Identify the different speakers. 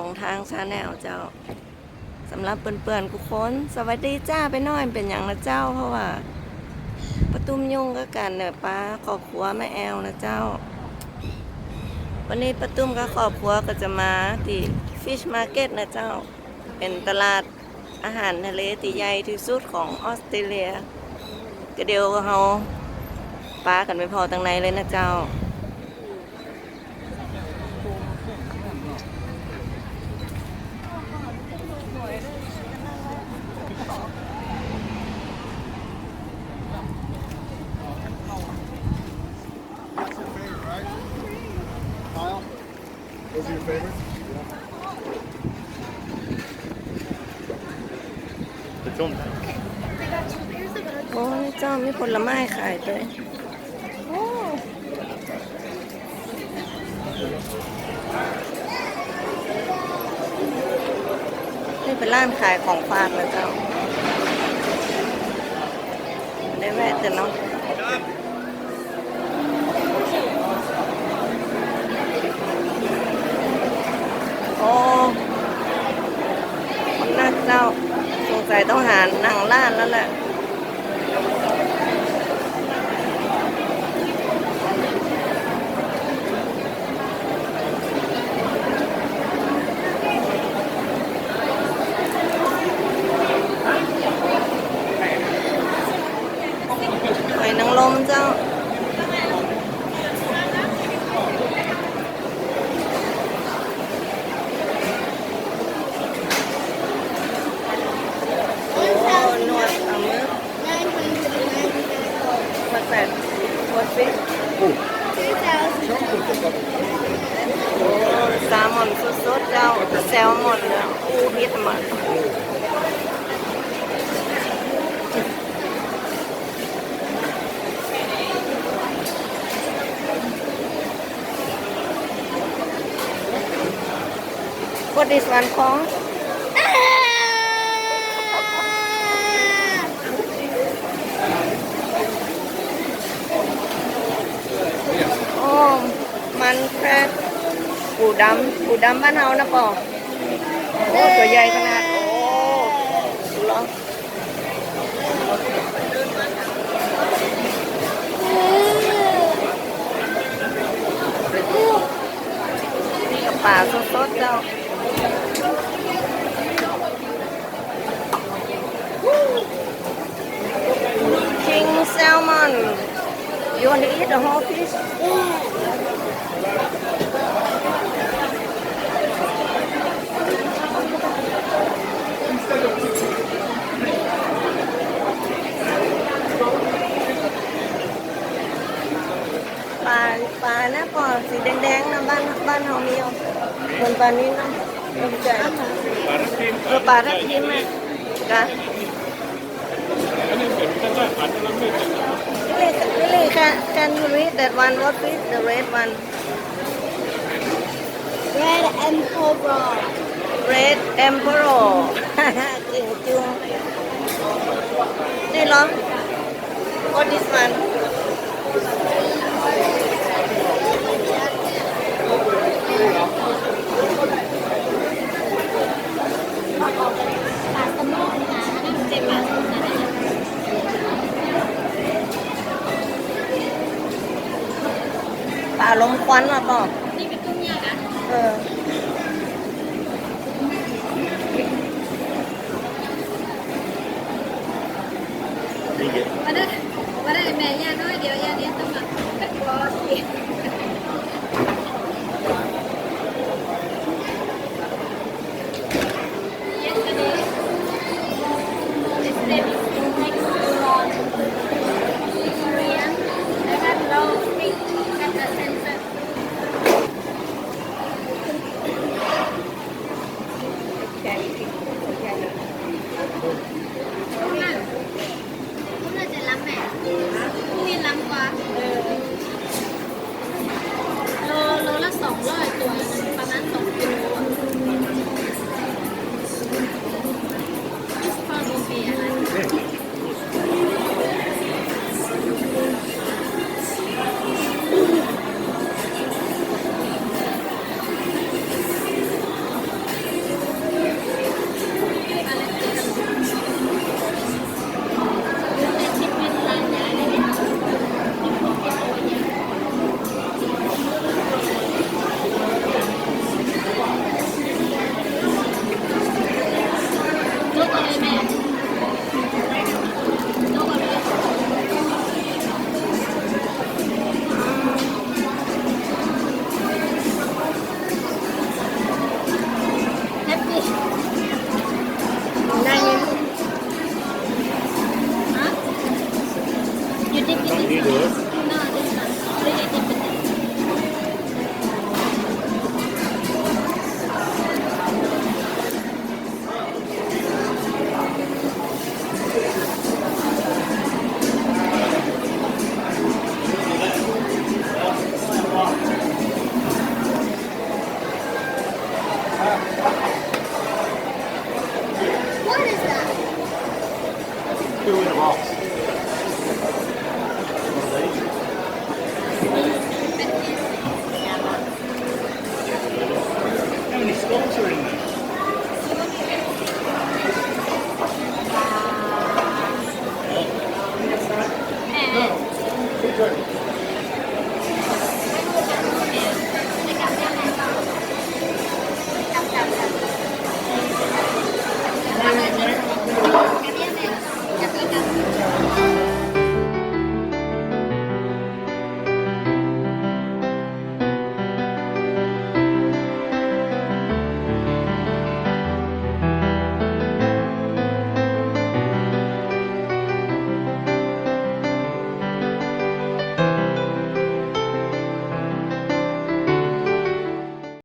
Speaker 1: ลงทางชาแนลเจ้าสำหรับเปื่อนๆทุกคนสวัสดีจ้าไปน้อยเป็นอย่างนะเจ้าเพราะว่าประตุ้มยุ่งก็กันเนี่ยป้าครอบครัวแม่แอลนะเจ้าวันนี้ประตุ้มกับครอบครัวก็จะมาที่ฟิชมาร์เก็ตนะเจ้าเป็นตลาดอาหารทะเลที่ใหญ่ที่สุดของออสเตรเลียก็เดี๋ยวเราป้ากันไปพอทางในเลยนะเจ้า
Speaker 2: Those are your favorites? Yeah. The film.
Speaker 1: โอ้ยเจ้ามีผลไม้ขายด้วยโอ้นี่เป็นร้านขายของฝากนะเจ้าได้แวะแต่เนาะโอ้คนน่าเจ้าสงสัยต้องหานั่งร้านแล้วแหละหอยนางรมเจ้าWhat's it?
Speaker 2: Oh,
Speaker 1: โอ้แซลมอนสดๆเจ้าแซลมอนแล้วอู้ฮิตมันWhat is one called? โอ้มันแค่ปูดำบ้านเฮานะป่อโอ้ตัวใหญ่ขนาดโอ้เหรอนี่กับปลาสดๆเจ้าKing salmon You want to eat the whole fish? ปลานะปอสีแดงๆนะบ้านเฮามีเหมือนปลานี้นะไม่ใช่ปลาทับทิมไหมกะReally, can you read that one? What is the red one?
Speaker 3: Red Emperor.
Speaker 1: Red Emperor. จริงจุงนี่เหรอ What is one? ปลาลมควันมาป่ะนี่เป็นกุ้งย่างนะ
Speaker 3: มาได้แม่ย่าด้วยเดี๋ยวย่าเนี่ยต้องมาบอสอีก dip in
Speaker 2: Don't
Speaker 3: this
Speaker 2: need
Speaker 3: one.
Speaker 2: it.
Speaker 3: No, this one. Really dip in this. What is that?
Speaker 2: Two in a box. How many skulls are in